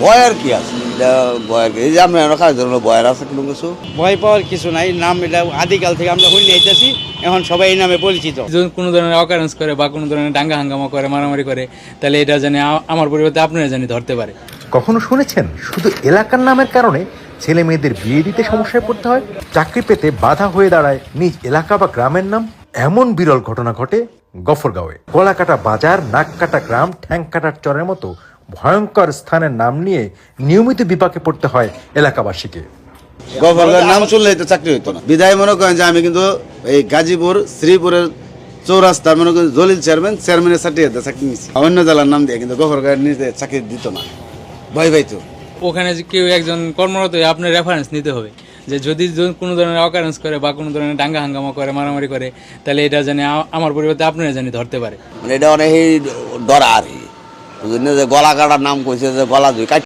ভয়ের কি আছে এটা? ভয়ের কি? এই যে আমরা খাই ধরুন ভয়ের আছে কোনো কিছু? ভয় পাওয়ার কিছু নাই, নাম এটা আদিকাল থেকে আমরা শুনে আইতেছি, এখন সবাই এই নামে পরিচিত। যদি কোনো ধরনের অকারেন্স করে বা কোনো ধরনের দাঙ্গা হাঙ্গামা করে, মারামারি করে, তাহলে এটা জানি আমার পরিবর্তে আপনারা জানি ধরতে পারে। কখনো শুনেছেন শুধু এলাকার নামের কারণে ছেলে মেয়েদের বিয়ে দিতে সমস্যায় পড়তে হয়, চাকরি পেতে বাধা হয়ে দাঁড়ায় নিজ এলাকা বা গ্রামের নাম? এমন বিরল ঘটনা ঘটে গফরগাঁওয়ে। গলাকাটা বাজার, নাককাটা গ্রাম, ঠ্যাংকাটার চরের মতো ভয়ঙ্কর স্থানের নাম নিয়ে নিয়মিত বিপাকে পড়তে হয় এলাকাবাসীকে। গভর্নর নাম শুনলেই তো চাকরি হইতো না। বিদায় মনে করেন যে আমি কিন্তু এই গাজীপুর শ্রীপুরের চৌরাস্তার মনে করেন জলিল চেয়ারম্যানের সার্টিফিকেট চাকরি নিচ্ছি অন্য জেলার নাম দিয়ে, কিন্তু গভর্নর নিতে চাকরি দিত না, ভয় পাইতো। ওখানে যে কেউ একজন কর্মরত হয়ে আপনার রেফারেন্স নিতে হবে, যে যদি কোনো ধরনের অকারেন্স করে বা কোনো ধরনের দাঙ্গা হাঙ্গামা করে, মারামারি করে, তাহলে এটা জানি আমার পরিবর্তে আপনারা জানি ধরতে পারে। মানে এটা অনেক ডরা আর কি, বুঝলেন যে গলা কাটার নাম কইছে যে গলা দুই